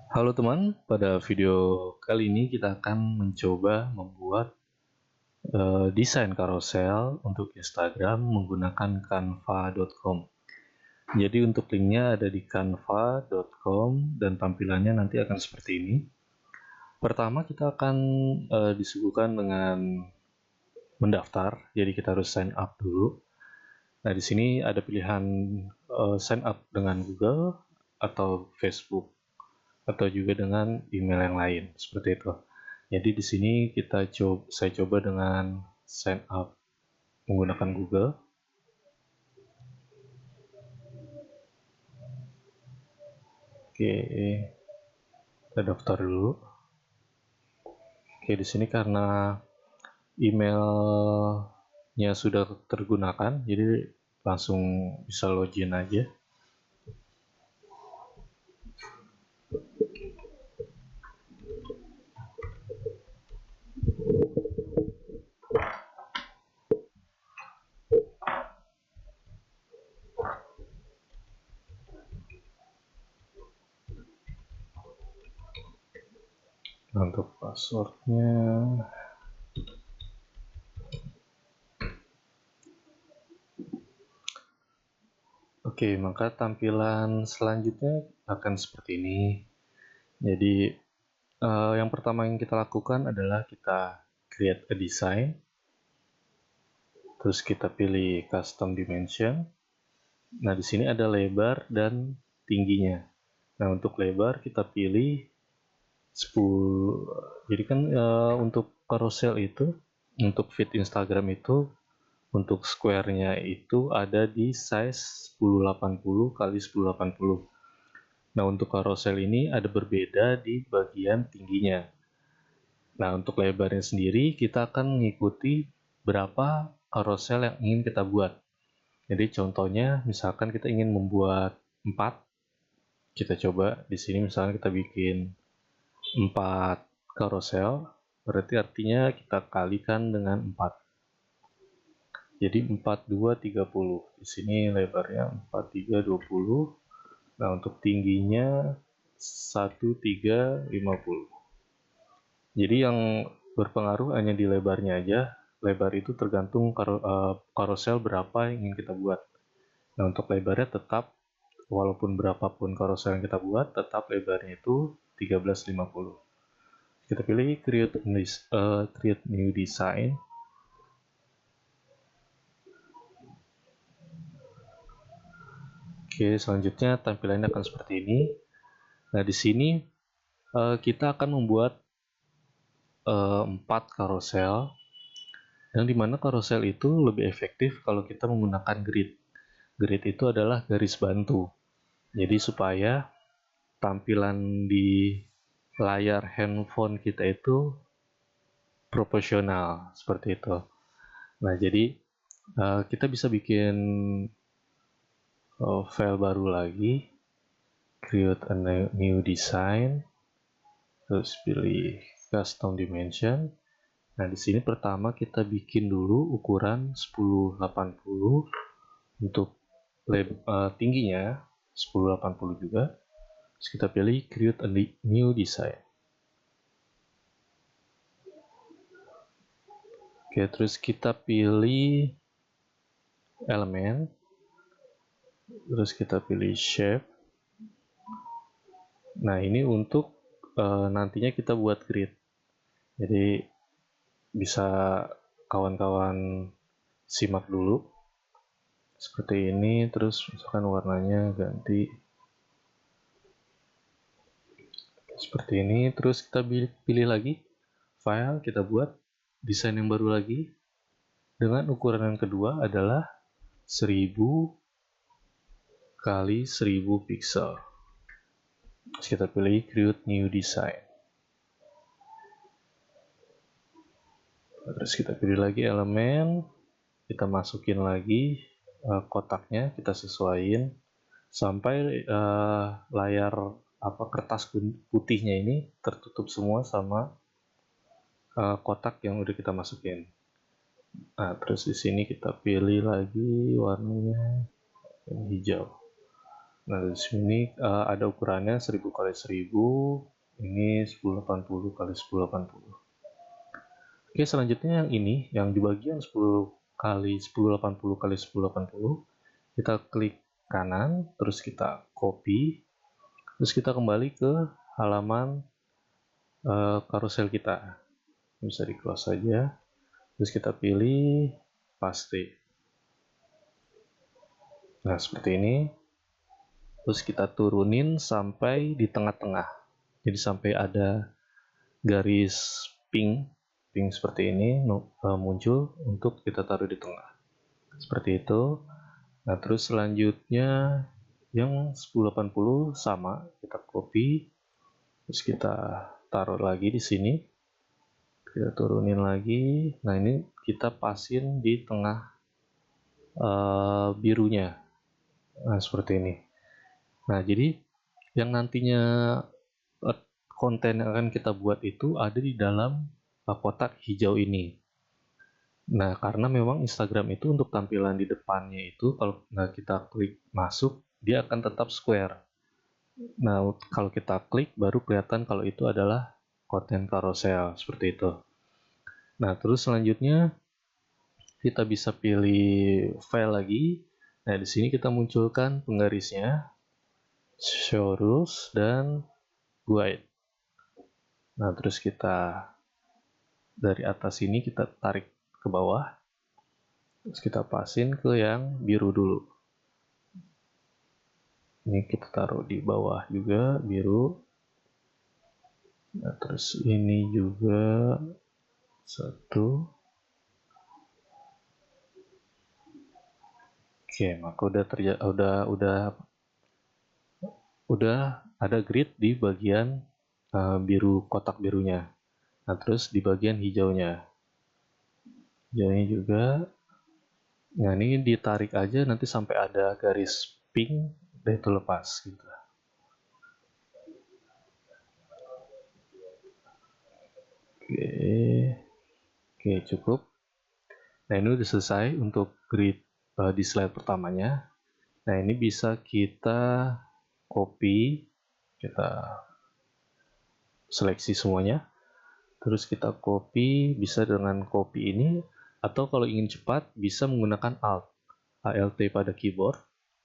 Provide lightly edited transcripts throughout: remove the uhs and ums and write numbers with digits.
Halo teman, pada video kali ini kita akan mencoba membuat desain carousel untuk Instagram menggunakan canva.com. Jadi untuk linknya ada di canva.com dan tampilannya nanti akan seperti ini. Pertama kita akan disuguhkan dengan mendaftar, jadi kita harus sign up dulu. Nah di sini ada pilihan sign up dengan Google atau Facebook, atau juga dengan email yang lain seperti itu. Jadi di sini saya coba dengan sign up menggunakan Google. Oke, kita daftar dulu. Oke, di sini karena emailnya sudah tergunakan, jadi langsung bisa login aja. Untuk passwordnya, oke, maka tampilan selanjutnya akan seperti ini. Jadi yang pertama yang kita lakukan adalah kita create a design, terus kita pilih custom dimension. Nah di sini ada lebar dan tingginya. Nah untuk lebar kita pilih 10. Jadi kan untuk carousel itu, untuk feed Instagram itu, untuk square-nya itu ada di size 1080 kali 1080. Nah untuk carousel ini ada berbeda di bagian tingginya. Nah untuk lebarnya sendiri kita akan mengikuti berapa carousel yang ingin kita buat. Jadi contohnya misalkan kita ingin membuat 4, kita coba di sini misalnya kita bikin 4 carousel, berarti artinya kita kalikan dengan 4. Jadi 4, 2, 30. Di sini lebarnya 4, 3, 20. Nah untuk tingginya 1, 3, 50. Jadi yang berpengaruh hanya di lebarnya aja. Lebar itu tergantung carousel berapa yang ingin kita buat. Nah untuk lebarnya tetap, walaupun berapapun carousel yang kita buat, tetap lebarnya itu 1350. Kita pilih create new design. Oke, selanjutnya tampilannya akan seperti ini. Nah di sini kita akan membuat 4 carousel, yang dimana carousel itu lebih efektif kalau kita menggunakan grid. Grid itu adalah garis bantu. Jadi supaya tampilan di layar handphone kita itu proporsional seperti itu. Nah jadi kita bisa bikin file baru lagi, create a new design, terus pilih custom dimension. Nah di sini pertama kita bikin dulu ukuran 1080 untuk tingginya 1080 juga. Terus kita pilih create a new design. Oke, terus kita pilih elemen, terus kita pilih shape. Nah ini untuk nantinya kita buat grid. Jadi bisa kawan-kawan simak dulu seperti ini. Terus misalkan warnanya ganti seperti ini. Terus kita pilih lagi file, kita buat desain yang baru lagi dengan ukuran yang kedua adalah 1000 kali 1000 pixel. Terus kita pilih create new design. Terus kita pilih lagi elemen, kita masukin lagi kotaknya, kita sesuaiin sampai layar kertas putihnya ini tertutup semua sama kotak yang udah kita masukin. Nah, terus di sini kita pilih lagi warnanya hijau. Nah, di sini ada ukurannya 1000 kali 1000, ini 1080 kali 1080. Oke, selanjutnya yang ini, yang di bagian 10 kali 1080 kali 1080, kita klik kanan, terus kita copy, terus kita kembali ke halaman karusel kita. Bisa di close saja, terus kita pilih paste. Nah, seperti ini. Terus kita turunin sampai di tengah-tengah. Jadi sampai ada garis pink seperti ini muncul untuk kita taruh di tengah. Seperti itu. Nah, terus selanjutnya yang 1080 sama, kita copy, terus kita taruh lagi di sini. Kita turunin lagi. Nah, ini kita pasin di tengah birunya. Nah, seperti ini. Nah, jadi yang nantinya konten yang akan kita buat itu ada di dalam kotak hijau ini. Nah, karena memang Instagram itu untuk tampilan di depannya itu kalau nggak kita klik masuk, dia akan tetap square. Nah, kalau kita klik baru kelihatan kalau itu adalah konten carousel, seperti itu. Nah, terus selanjutnya kita bisa pilih file lagi. Nah, di sini kita munculkan penggarisnya, show rules, dan guide. Nah, terus kita dari atas ini kita tarik ke bawah, terus kita pasin ke yang biru dulu. Ini kita taruh di bawah juga, biru. Nah, terus ini juga satu. Oke, maka udah ada grid di bagian biru, kotak birunya. Nah, terus di bagian hijaunya juga. Nah, ini ditarik aja nanti sampai ada garis pink, dan itu lepas gitu. Oke, cukup. Nah, ini udah selesai untuk grid di slide pertamanya. Nah, ini bisa kita copy, kita seleksi semuanya, terus kita copy, bisa dengan copy ini, atau kalau ingin cepat bisa menggunakan Alt pada keyboard.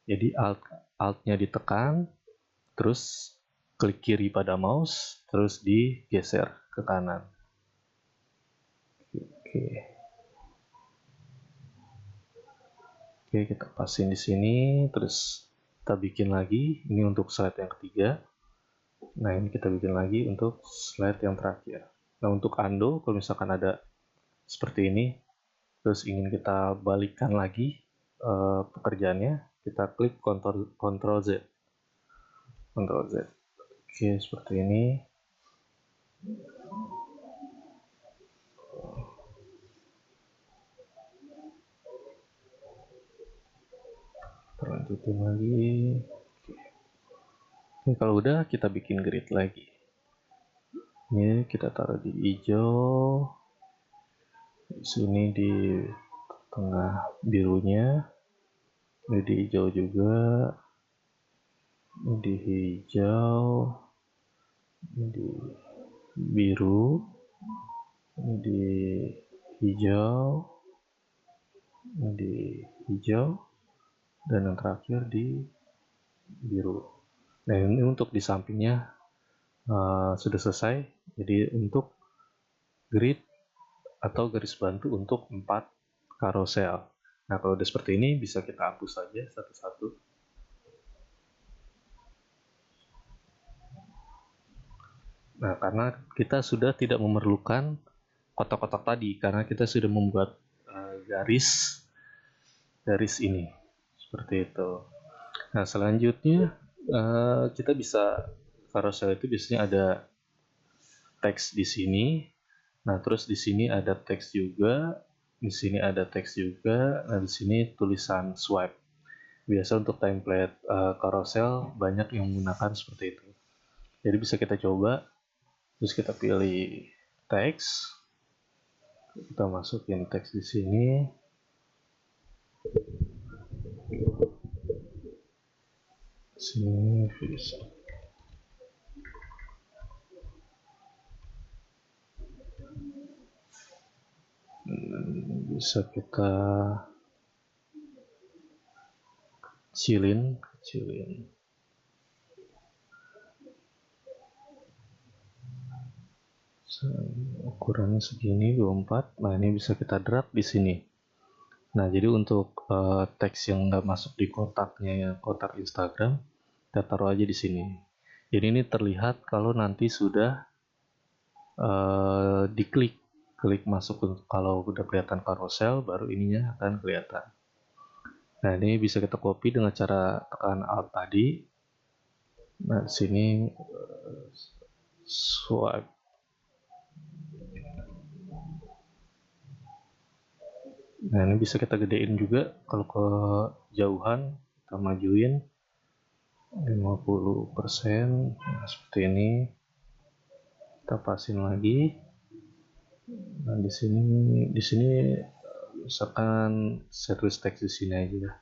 Jadi Alt-nya ditekan, terus klik kiri pada mouse, terus digeser ke kanan. Oke, kita pasin di sini, terus kita bikin lagi. Ini untuk slide yang ketiga. Nah, ini kita bikin lagi untuk slide yang terakhir. Nah, untuk undo, kalau misalkan ada seperti ini, terus ingin kita balikkan lagi pekerjaannya, kita klik Ctrl Z. Ctrl Z. Oke, seperti ini. Lanjutin lagi. Ini kalau udah, kita bikin grid lagi. Ini kita taruh di hijau. Di sini di tengah birunya. Ini di hijau juga. Ini di hijau. Ini di biru. Ini di hijau. Ini di hijau. Dan yang terakhir di biru. Nah, ini untuk di sampingnya sudah selesai. Jadi untuk grid atau garis bantu untuk 4 carousel. Nah, kalau udah seperti ini bisa kita hapus saja satu-satu. Nah, karena kita sudah tidak memerlukan kotak-kotak tadi, karena kita sudah membuat garis ini seperti itu. Nah, selanjutnya kita bisa, carousel itu biasanya ada teks di sini. Nah, terus di sini ada teks juga, di sini ada teks juga. Nah, di sini tulisan swipe. Biasa untuk template carousel banyak yang menggunakan seperti itu. Jadi bisa kita coba, terus kita pilih teks, kita masukin teks di sini. Sini bisa. Bisa kita kecilin. Ukurannya segini 24. Nah, ini bisa kita drag di sini. Nah, jadi untuk teks yang nggak masuk di kotaknya ya, kotak Instagram, kita taruh aja di sini. Jadi ini terlihat kalau nanti sudah diklik masuk. Kalau udah kelihatan carousel, baru ininya akan kelihatan. Nah, ini bisa kita copy dengan cara tekan Alt tadi. Nah, di sini swipe. Nah, ini bisa kita gedein juga. Kalau kejauhan, kita majuin 50%. Nah, seperti ini. Kita pasin lagi. Nah, di sini misalkan setlist teks di sini aja.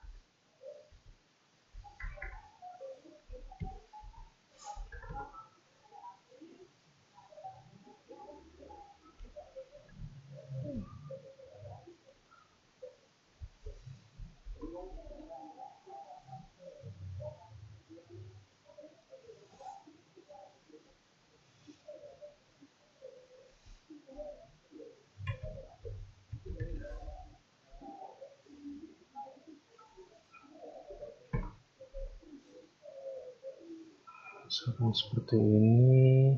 Misalkan seperti ini.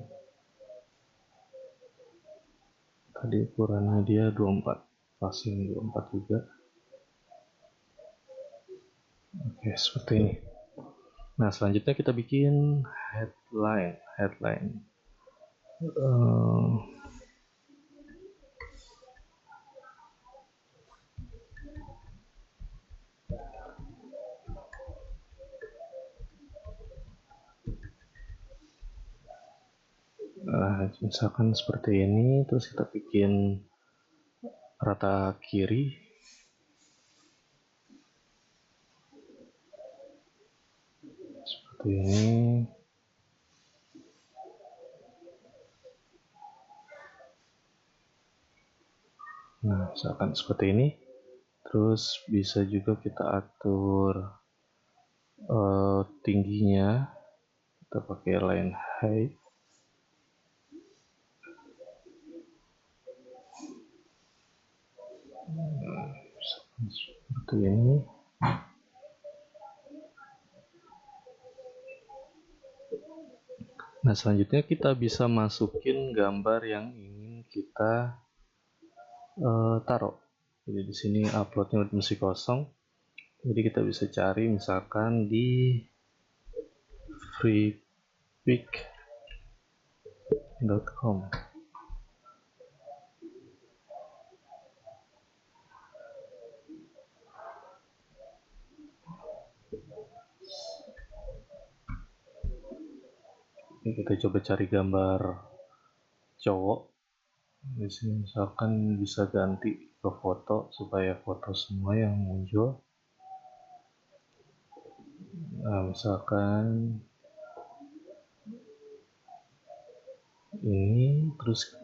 Tadi ukurannya dia 24, passing 24 juga. Oke, seperti ini. Nah, selanjutnya kita bikin headline. Nah, misalkan seperti ini, terus kita bikin rata kiri. Seperti ini. Nah, misalkan seperti ini. Terus bisa juga kita atur tingginya. Kita pakai line height. Seperti ini. Nah, selanjutnya kita bisa masukin gambar yang ingin kita taruh. Jadi di sini uploadnya masih kosong. Jadi kita bisa cari misalkan di freepik.com. Ini kita coba cari gambar cowok. Di sini misalkan bisa ganti ke foto supaya foto semua yang muncul. Nah, misalkan ini, terus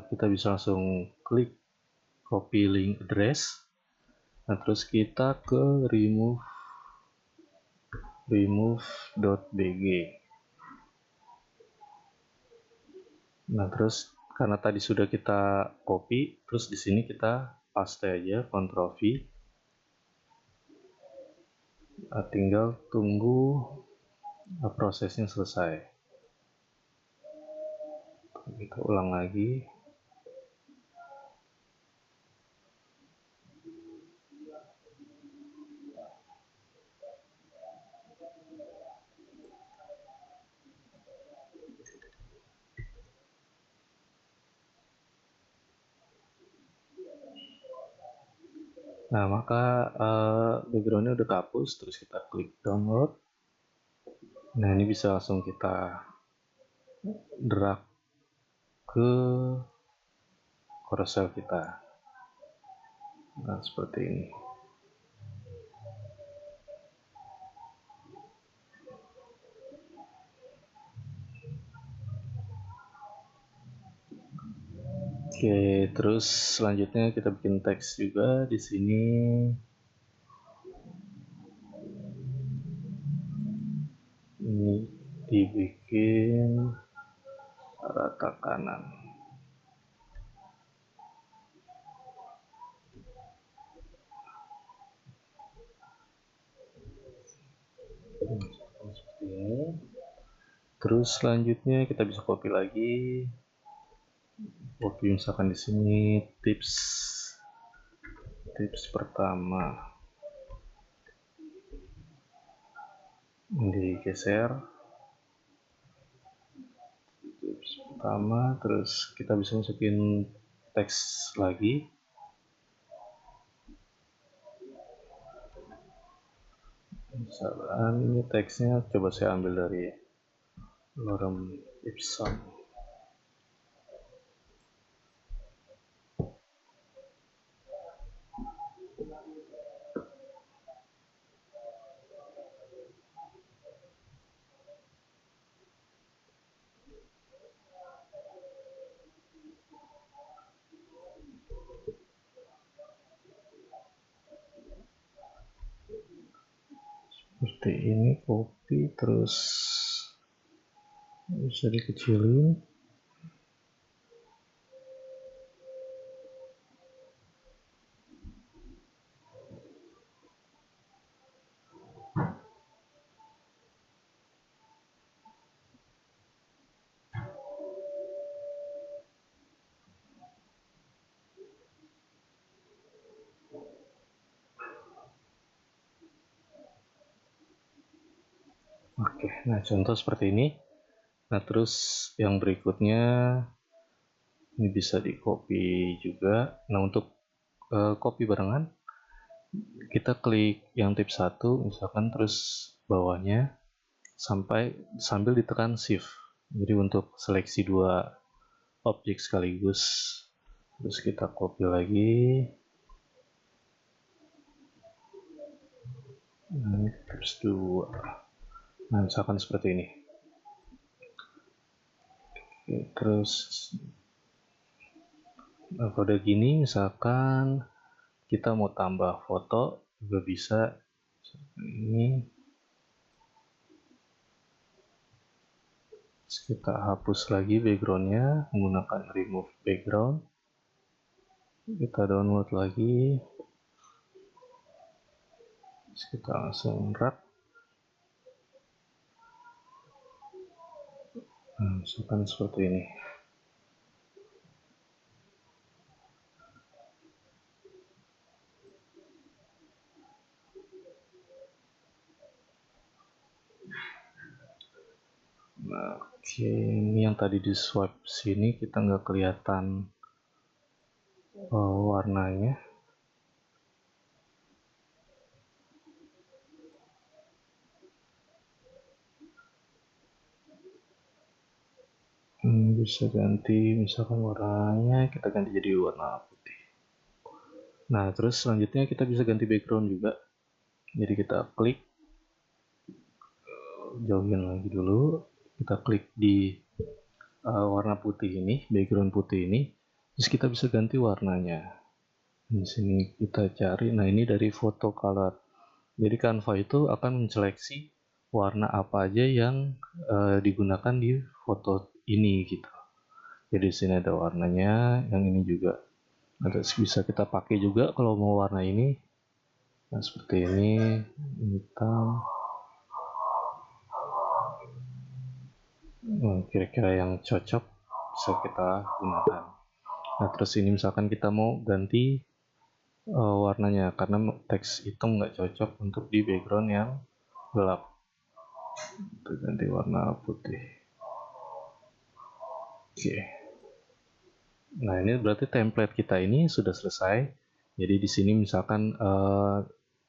kita bisa langsung klik copy link address. Nah, terus kita ke remove.bg. Nah, terus karena tadi sudah kita copy, terus di sini kita paste aja, Ctrl V. Nah, tinggal tunggu prosesnya selesai. Kita ulang lagi. Nah, maka backgroundnya udah kehapus, terus kita klik download. Nah, ini bisa langsung kita drag ke carousel kita. Nah, seperti ini. Oke, terus selanjutnya kita bikin teks juga di sini. Ini dibikin rata kanan. Seperti ini. Terus selanjutnya kita bisa copy lagi. Copy misalkan di sini tips pertama. Digeser. Tips pertama, terus kita bisa masukin teks lagi. Misalkan ini teksnya coba saya ambil dari Lorem Ipsum. Seperti ini, copy, terus bisa dikecilin. Oke, nah contoh seperti ini. Nah terus yang berikutnya ini bisa di copy juga. Nah untuk copy barengan kita klik yang tips 1 misalkan, terus bawahnya sambil ditekan shift. Jadi untuk seleksi dua objek sekaligus, terus kita copy lagi. Tips 2. Nah misalkan seperti ini. Oke, terus kalau udah gini misalkan kita mau tambah foto juga bisa seperti ini. Terus kita hapus lagi backgroundnya menggunakan remove background. Kita download lagi. Terus kita langsung drag. Nah, misalkan seperti ini. Nah, oke, ini yang tadi di swipe sini kita nggak kelihatan warnanya. Bisa ganti misalkan warnanya, kita ganti jadi warna putih. Nah terus selanjutnya kita bisa ganti background juga. Jadi kita klik, jauhin lagi dulu, kita klik di warna putih ini, background putih ini, terus kita bisa ganti warnanya. Di sini kita cari, nah ini dari photo color. Jadi Canva itu akan menseleksi warna apa aja yang digunakan di foto ini gitu. Jadi di sini ada warnanya, yang ini juga ada, bisa kita pakai juga kalau mau warna ini. Nah seperti ini, hitam. Kira-kira yang cocok bisa kita gunakan. Nah terus ini misalkan kita mau ganti warnanya karena teks hitam nggak cocok untuk di background yang gelap, kita ganti warna putih. Oke. Nah ini berarti template kita ini sudah selesai. Jadi di sini misalkan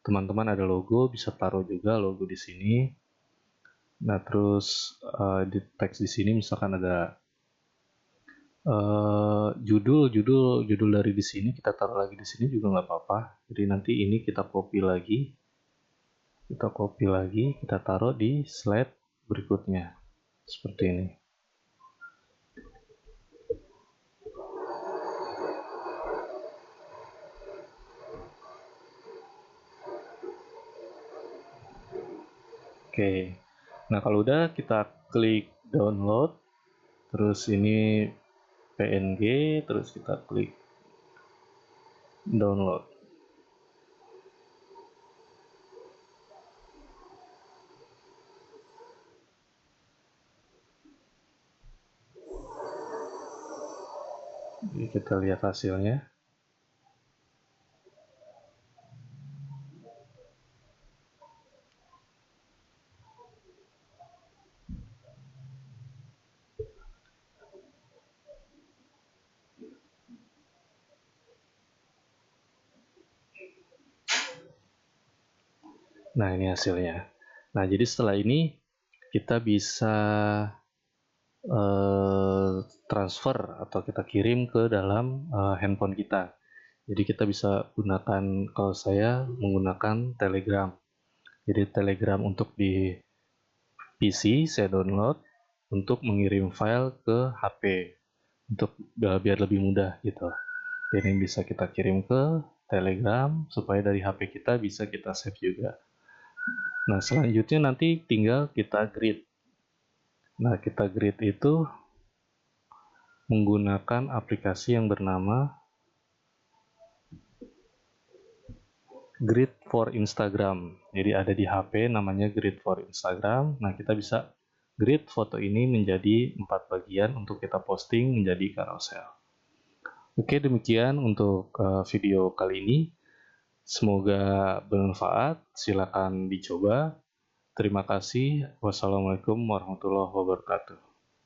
teman-teman ada logo, bisa taruh juga logo di sini. Nah terus di teks di sini misalkan ada judul dari di sini kita taruh lagi di sini juga nggak apa-apa. Jadi nanti ini kita copy lagi, kita taruh di slide berikutnya seperti ini. Oke. Nah, kalau udah kita klik download, terus ini PNG, terus kita klik download. Jadi kita lihat hasilnya. Nah, ini hasilnya. Nah, jadi setelah ini kita bisa transfer atau kita kirim ke dalam handphone kita. Jadi kita bisa gunakan, kalau saya menggunakan Telegram. Jadi Telegram untuk di PC saya download untuk mengirim file ke HP untuk biar lebih mudah gitu. Jadi bisa kita kirim ke Telegram supaya dari HP kita bisa kita save juga. Nah, selanjutnya nanti tinggal kita grid. Nah, kita grid itu menggunakan aplikasi yang bernama Grid for Instagram. Jadi ada di HP namanya Grid for Instagram. Nah, kita bisa grid foto ini menjadi 4 bagian untuk kita posting menjadi carousel. Oke, demikian untuk video kali ini. Semoga bermanfaat. Silakan dicoba. Terima kasih. Wassalamualaikum warahmatullahi wabarakatuh.